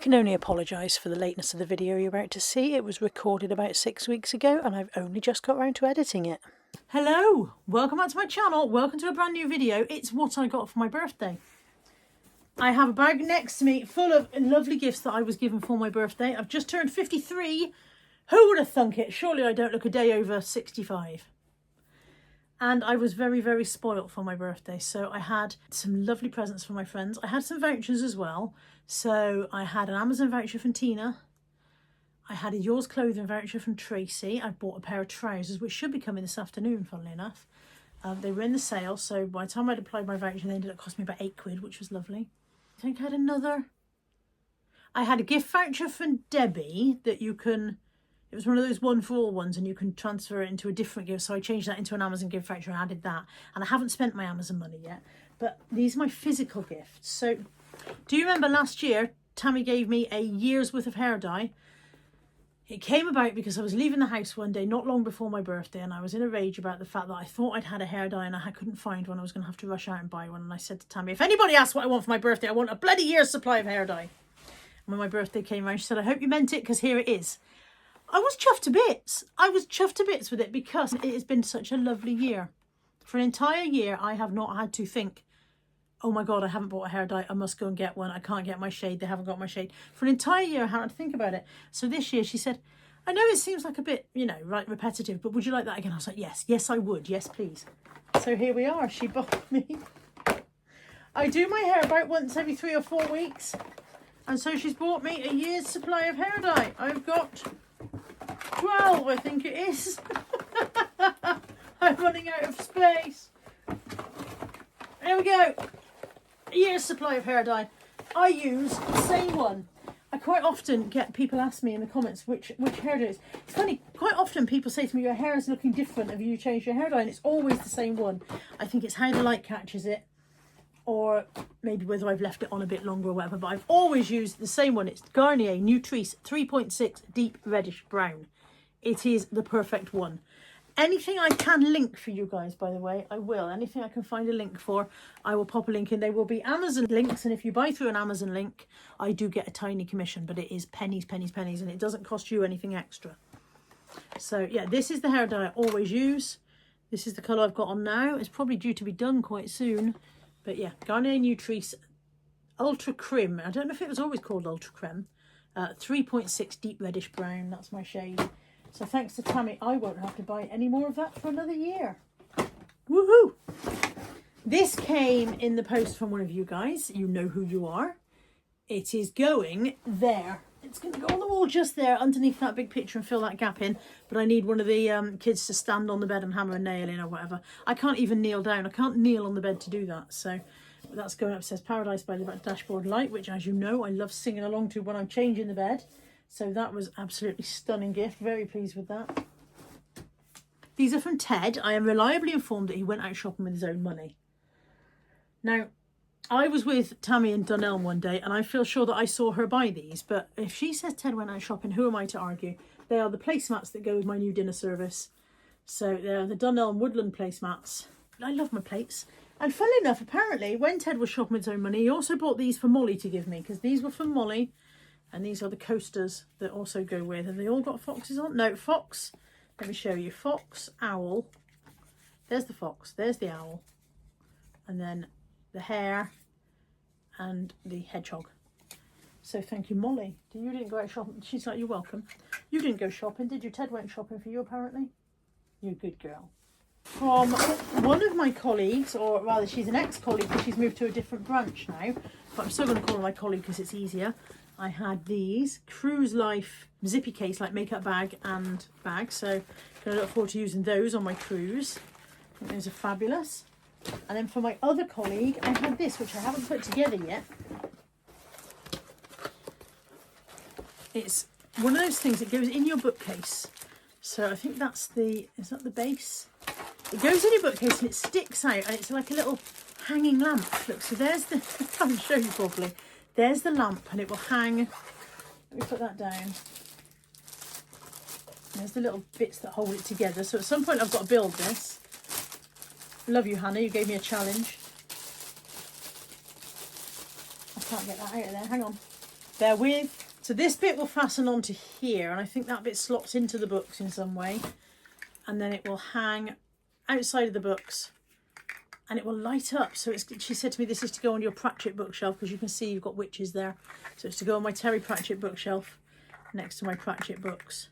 can only apologise for the lateness of the video you're about to see. It was recorded about 6 weeks ago and I've only just got around to editing it. Hello, welcome back to my channel, welcome to a brand new video. It's what I got for my birthday. I have a bag next to me full of lovely gifts that I was given for my birthday. I've just turned 53. Who would have thunk it? Surely I don't look a day over 65. And I was very, very spoilt for my birthday. So I had some lovely presents for my friends. I had some vouchers as well. So I had an Amazon voucher from Tina. I had a Yours Clothing voucher from Tracy. I bought a pair of trousers, which should be coming this afternoon, funnily enough. They were in the sale, so by the time I'd applied my voucher, they ended up costing me about £8, which was lovely. I think I had another. I had a gift voucher from Debbie that you can... It was one of those one-for-all ones and you can transfer it into a different gift. So I changed that into an Amazon gift voucher and added that. And I haven't spent my Amazon money yet. But these are my physical gifts. So do you remember last year, Tammy gave me a year's worth of hair dye? It came about because I was leaving the house one day, not long before my birthday, and I was in a rage about the fact that I thought I'd had a hair dye and I couldn't find one. I was going to have to rush out and buy one. And I said to Tammy, if anybody asks what I want for my birthday, I want a bloody year's supply of hair dye. And when my birthday came around, she said, I hope you meant it because here it is. I was chuffed to bits. I was chuffed to bits with it because it has been such a lovely year. For an entire year, I have not had to think, oh my God, I haven't bought a hair dye. I must go and get one. I can't get my shade. They haven't got my shade. For an entire year, I hadn't to think about it. So this year she said, I know it seems like a bit, you know, like repetitive, but would you like that again? I was like, yes, yes, I would. Yes, please. So here we are. She bought me. I do my hair about once every 3 or 4 weeks. And so she's bought me a year's supply of hair dye. I've got 12, I think it is. I'm running out of space. There we go. A year's supply of hair dye. I use the same one. I quite often get people ask me in the comments which hair dye it is. It's funny, quite often people say to me, your hair is looking different. Have you changed your hair dye? And it's always the same one. I think it's how the light catches it, or maybe whether I've left it on a bit longer or whatever, but I've always used the same one. It's Garnier Nutrice 3.6 Deep Reddish Brown. It is the perfect one. Anything I can link for you guys, by the way, I will. Anything I can find a link for, I will pop a link in. They will be Amazon links, and if you buy through an Amazon link, I do get a tiny commission, but it is pennies, pennies, pennies, and it doesn't cost you anything extra. So yeah, this is the hair dye I always use. This is the colour I've got on now. It's probably due to be done quite soon. But yeah, Garnier Nutrice Ultra Creme. I don't know if it was always called Ultra Creme. 3.6 Deep Reddish Brown. That's my shade. So thanks to Tammy, I won't have to buy any more of that for another year. Woohoo! This came in the post from one of you guys. You know who you are. It is going there. It's going to go on the wall just there underneath that big picture and fill that gap in. But I need one of the kids to stand on the bed and hammer a nail in or whatever. I can't even kneel down. I can't kneel on the bed to do that. So that's going up. It says Paradise by the Dashboard Light, which, as you know, I love singing along to when I'm changing the bed. So that was absolutely stunning gift. Very pleased with that. These are from Ted. I am reliably informed that he went out shopping with his own money. Now, I was with Tammy and Dunelm one day, and I feel sure that I saw her buy these. But if she says Ted went out shopping, who am I to argue? They are the placemats that go with my new dinner service. So they're the Dunelm Woodland placemats. I love my plates. And funnily enough, apparently, when Ted was shopping with his own money, he also bought these for Molly to give me, because these were from Molly. And these are the coasters that also go with. Have they all got foxes on? No, fox. Let me show you. Fox, owl. There's the fox. There's the owl. And then the hare and the hedgehog. So thank you, Molly. You didn't go out shopping. She's like, you're welcome. You didn't go shopping, did you? Ted went shopping for you, apparently. You're a good girl. From one of my colleagues, or rather she's an ex-colleague because she's moved to a different branch now. But I'm still going to call her my colleague because it's easier. I had these Cruise Life zippy case, like makeup bag and bag. So going to look forward to using those on my cruise. I think those are fabulous. And then for my other colleague, I had this, which I haven't put together yet. It's one of those things that goes in your bookcase. So I think that's the, is that the base? It goes in your bookcase and it sticks out, and it's like a little hanging lamp. Look, so there's the, I can't show you properly. There's the lamp, and it will hang. Let me put that down. There's the little bits that hold it together. So at some point I've got to build this. Love you, Hannah. You gave me a challenge. I can't get that out of there. Hang on. Bear with. So this bit will fasten onto here, and I think that bit slots into the books in some way. And then it will hang outside of the books, and it will light up. So she said to me, this is to go on your Pratchett bookshelf, because you can see you've got witches there. So it's to go on my Terry Pratchett bookshelf next to my Pratchett books.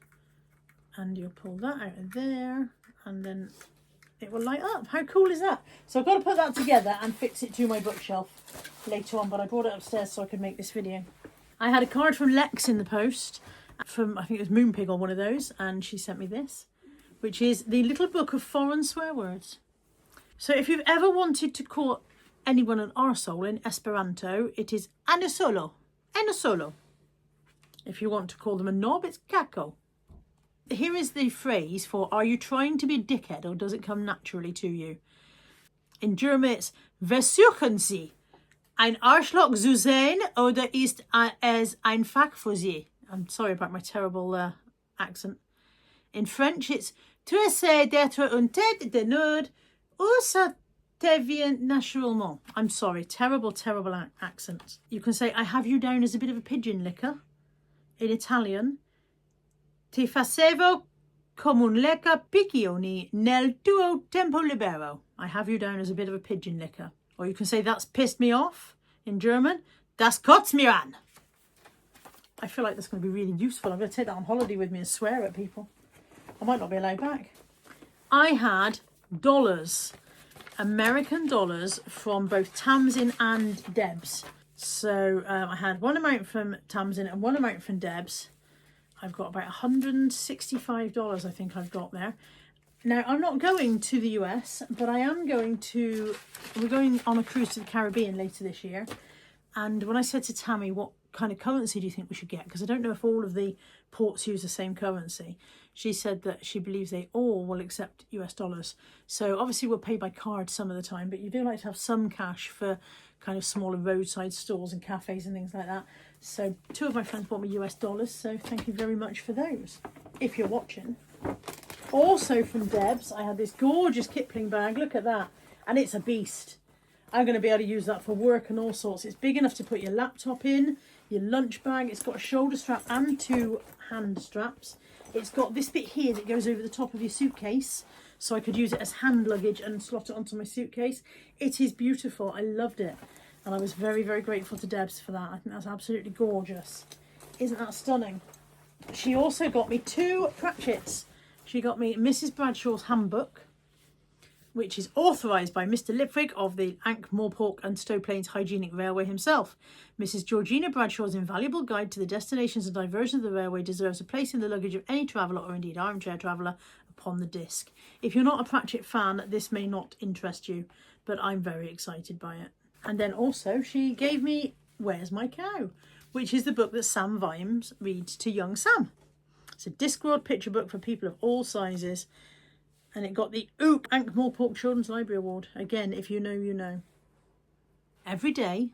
And you'll pull that out of there, and then it will light up. How cool is that? So I've got to put that together and fix it to my bookshelf later on, but I brought it upstairs so I could make this video. I had a card from Lex in the post, from I think it was Moonpig or one of those, and she sent me this, which is the little book of foreign swear words. So if you've ever wanted to call anyone an arsehole in Esperanto, it is anisolo. Anisolo. If you want to call them a knob, it's kako. Here is the phrase for, are you trying to be a dickhead or does it come naturally to you? In German it's versuchen Sie ein Arschloch zu sein oder ist es einfach für Sie? I'm sorry about my terrible accent. In French it's tu essaies d'être une tête de nerd ou ça te vient naturellement. I'm sorry, terrible accent. You can say, I have you down as a bit of a pigeon licker. In Italian, ti facevo come un lecca piccioni nel tuo tempo libero. I have you down as a bit of a pigeon licker. Or you can say, that's pissed me off. In German, das kotzt mir an. I feel like that's going to be really useful. I'm going to take that on holiday with me and swear at people. I might not be allowed back. I had dollars, American dollars, from both Tamsin and Debs. So I had one amount from Tamsin and one amount from Debs. I've got about $165 I think I've got there. Now, I'm not going to the US, but I am going to... We're going on a cruise to the Caribbean later this year. And when I said to Tammy, what kind of currency do you think we should get? Because I don't know if all of the ports use the same currency. She said that she believes they all will accept US dollars. So obviously we'll pay by card some of the time, but you do like to have some cash for kind of smaller roadside stores and cafes and things like that. So 2 of my friends bought me US dollars, so thank you very much for those, if you're watching. Also from Debs, I had this gorgeous Kipling bag. Look at that. And it's a beast. I'm going to be able to use that for work and all sorts. It's big enough to put your laptop in, your lunch bag. It's got a shoulder strap and 2 hand straps. It's got this bit here that goes over the top of your suitcase, so I could use it as hand luggage and slot it onto my suitcase. It is beautiful. I loved it. And I was very, very grateful to Debs for that. I think that's absolutely gorgeous. Isn't that stunning? She also got me 2 Pratchetts. She got me Mrs. Bradshaw's Handbook, which is authorised by Mr. Lipfrig of the Ankh-Morpork and Stow Plains Hygienic Railway himself. Mrs. Georgina Bradshaw's invaluable guide to the destinations and diversions of the railway deserves a place in the luggage of any traveller, or indeed armchair traveller, upon the disc. If you're not a Pratchett fan, this may not interest you, but I'm very excited by it. And then also she gave me Where's My Cow?, which is the book that Sam Vimes reads to young Sam. It's a Discworld picture book for people of all sizes. And it got the Ankh-Morpork Children's Library Award. Again, if you know, you know. Every day,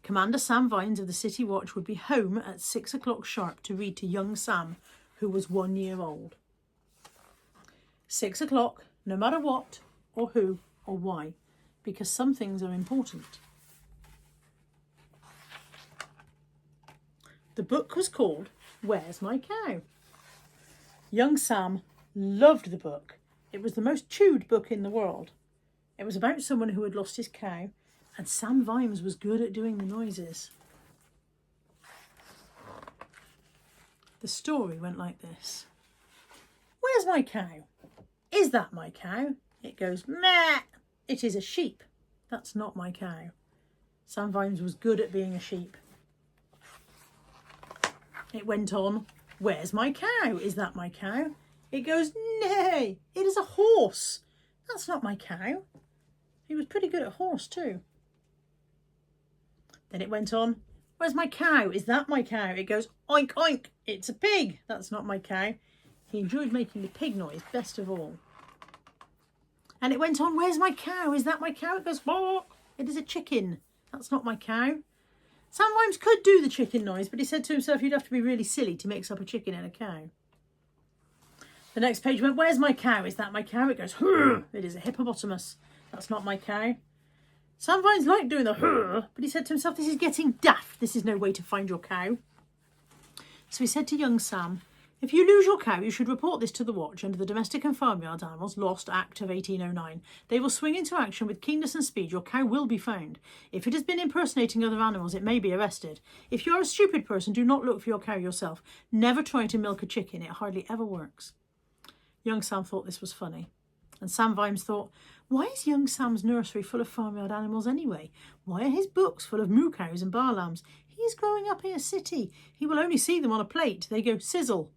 Commander Sam Vines of the City Watch would be home at 6 o'clock sharp to read to young Sam, who was 1 year old. 6 o'clock, no matter what, or who, or why, because some things are important. The book was called Where's My Cow? Young Sam loved the book. It was the most chewed book in the world. It was about someone who had lost his cow, and Sam Vimes was good at doing the noises. The story went like this. Where's my cow? Is that my cow? It goes, meh. It is a sheep. That's not my cow. Sam Vimes was good at being a sheep. It went on, where's my cow? Is that my cow? It goes, nay, it is a horse. That's not my cow. He was pretty good at horse too. Then it went on, where's my cow? Is that my cow? It goes, oink, oink, it's a pig. That's not my cow. He enjoyed making the pig noise best of all. And it went on, where's my cow? Is that my cow? It goes, oh, it is a chicken. That's not my cow. Sam Vimes could do the chicken noise, but he said to himself, you'd have to be really silly to mix up a chicken and a cow. The next page went, where's my cow? Is that my cow? It goes, hurr. It is a hippopotamus. That's not my cow. Sam Vimes liked doing the hurr, but he said to himself, this is getting daft. This is no way to find your cow. So he said to young Sam, if you lose your cow, you should report this to the watch under the Domestic and Farmyard Animals Lost Act of 1809. They will swing into action with keenness and speed. Your cow will be found. If it has been impersonating other animals, it may be arrested. If you are a stupid person, do not look for your cow yourself. Never try to milk a chicken. It hardly ever works. Young Sam thought this was funny. And Sam Vimes thought, why is young Sam's nursery full of farmyard animals anyway? Why are his books full of moo cows and bar lambs? He's growing up in a city. He will only see them on a plate. They go sizzle.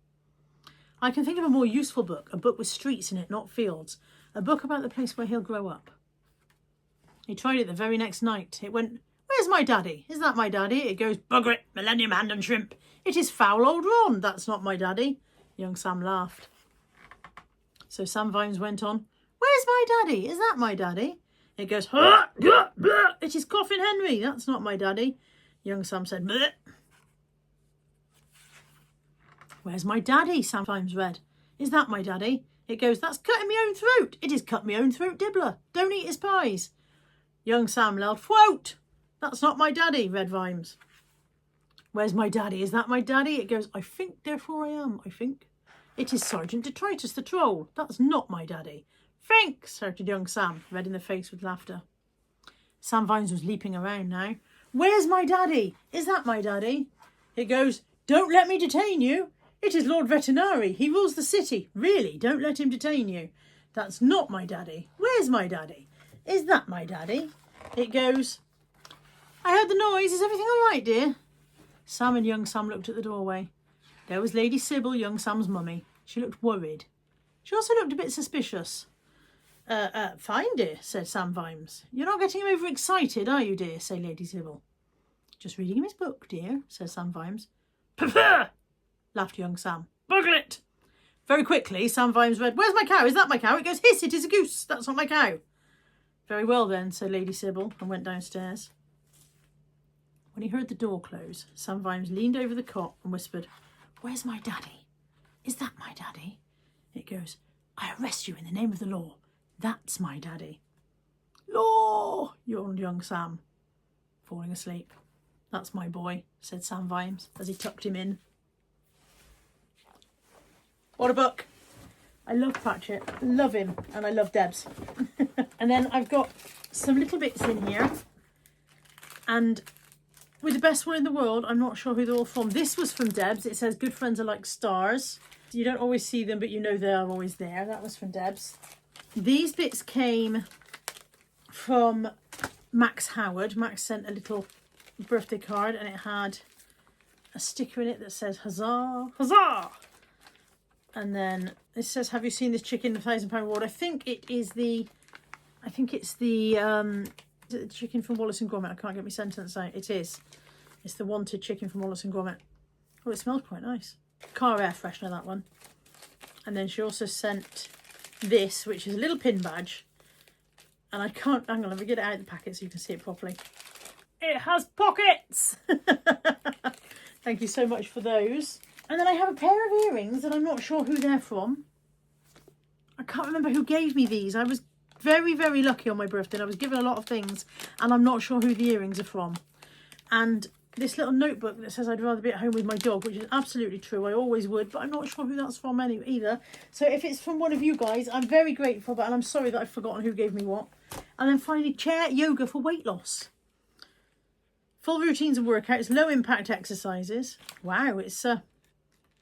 I can think of a more useful book, a book with streets in it, not fields. A book about the place where he'll grow up. He tried it the very next night. It went, where's my daddy? Is that my daddy? It goes, bugger it, Millennium Hand and Shrimp. It is foul old Ron. That's not my daddy. Young Sam laughed. So Sam Vimes went on, where's my daddy? Is that my daddy? It goes, blah, blah, blah. It is Coffin Henry. That's not my daddy. Young Sam said, bleh. Where's my daddy? Sam Vimes read. Is that my daddy? It goes, that's cutting me own throat. It is cut me own throat dibbler. Don't eat his pies. Young Sam yelled, quote. That's not my daddy, read Vimes. Where's my daddy? Is that my daddy? It goes, I think, therefore I am, I think. It is Sergeant Detritus the Troll. That's not my daddy. Think, shouted young Sam, red in the face with laughter. Sam Vimes was leaping around now. Where's my daddy? Is that my daddy? It goes, don't let me detain you. It is Lord Vetinari. He rules the city. Really, don't let him detain you. That's not my daddy. Where's my daddy? Is that my daddy? It goes, I heard the noise. Is everything all right, dear? Sam and young Sam looked at the doorway. There was Lady Sybil, young Sam's mummy. She looked worried. She also looked a bit suspicious. Fine, dear, said Sam Vimes. You're not getting him overexcited, are you, dear? Said Lady Sybil. Just reading him his book, dear, said Sam Vimes. Purr! Laughed young Sam. Bugle it! Very quickly, Sam Vimes read, where's my cow? Is that my cow? It goes, hiss, it is a goose. That's not my cow. Very well then, said Lady Sybil, and went downstairs. When he heard the door close, Sam Vimes leaned over the cot and whispered, where's my daddy? Is that my daddy? It goes, I arrest you in the name of the law. That's my daddy. Law, yawned young Sam, falling asleep. That's my boy, said Sam Vimes, as he tucked him in. What a book. I love Pratchett, love him, and I love Debs. And then I've got some little bits in here. And with the best one in the world, I'm not sure who they're all from. This was from Debs. It says, good friends are like stars. You don't always see them, but you know they're always there. That was from Debs. These bits came from Max Howard. Max sent a little birthday card and it had a sticker in it that says, huzzah, huzzah. And then it says, have you seen this chicken, the £1,000 reward? I think it's the chicken from Wallace and Gromit. I can't get my sentence out. It is. It's the wanted chicken from Wallace and Gromit. Oh, it smells quite nice. Car air freshener, that one. And then she also sent this, which is a little pin badge. And I can't, hang on, let me get it out of the packet so you can see it properly. It has pockets! Thank you so much for those. And then I have a pair of earrings that I'm not sure who they're from. I can't remember who gave me these. I was very, very lucky on my birthday. I was given a lot of things and I'm not sure who the earrings are from. And this little notebook that says I'd rather be at home with my dog, which is absolutely true. I always would, but I'm not sure who that's from either. So if it's from one of you guys, I'm very grateful, but and I'm sorry that I've forgotten who gave me what. And then finally, chair yoga for weight loss. Full routines and workouts, low impact exercises. Wow, it's oh,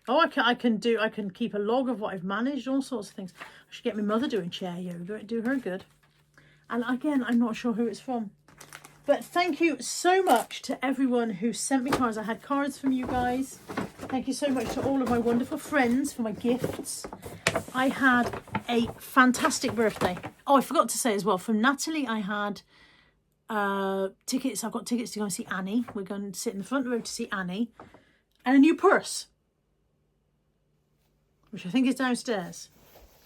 I can keep a log of what I've managed, all sorts of things. I should get my mother doing chair yoga, it'd do her good. And again, I'm not sure who it's from. But thank you so much to everyone who sent me cards. I had cards from you guys. Thank you so much to all of my wonderful friends for my gifts. I had a fantastic birthday. Oh, I forgot to say as well, from Natalie, I had tickets. I've got tickets to go and see Annie. We're going to sit in the front row to see Annie. And a new purse, which I think is downstairs.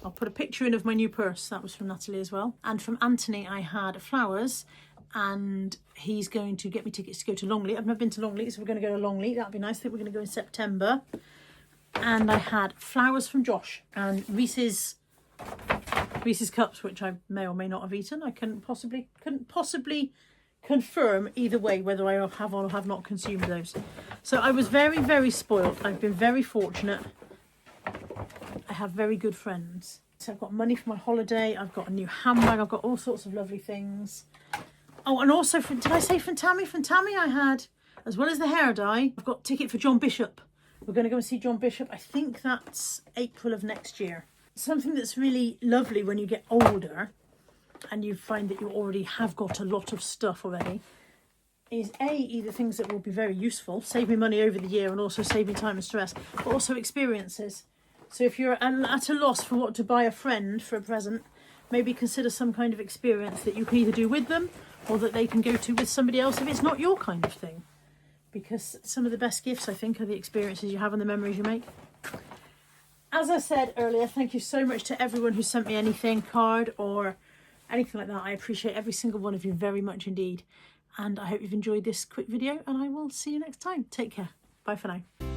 I'll put a picture in of my new purse. That was from Natalie as well. And from Anthony, I had flowers. And he's going to get me tickets to go to Longleat. I've never been to Longleat, so we're going to go to Longleat. That'd be nice. I think we're going to go in September. And I had flowers from Josh and Reese's cups, which I may or may not have eaten. I couldn't possibly confirm either way whether I have or have not consumed those. So I was very, very spoiled. I've been very fortunate. I have very good friends. So I've got money for my holiday. I've got a new handbag. I've got all sorts of lovely things. Oh, and also, did I say from Tammy? From Tammy I had, as well as the hair dye, I've got a ticket for John Bishop. We're going to go and see John Bishop. I think that's April of next year. Something that's really lovely when you get older and you find that you already have got a lot of stuff already is either things that will be very useful, save me money over the year and also save me time and stress, but also experiences. So if you're at a loss for what to buy a friend for a present, maybe consider some kind of experience that you can either do with them or that they can go to with somebody else if it's not your kind of thing. Because some of the best gifts, I think, are the experiences you have and the memories you make. As I said earlier, thank you so much to everyone who sent me anything, card or anything like that. I appreciate every single one of you very much indeed. And I hope you've enjoyed this quick video and I will see you next time. Take care. Bye for now.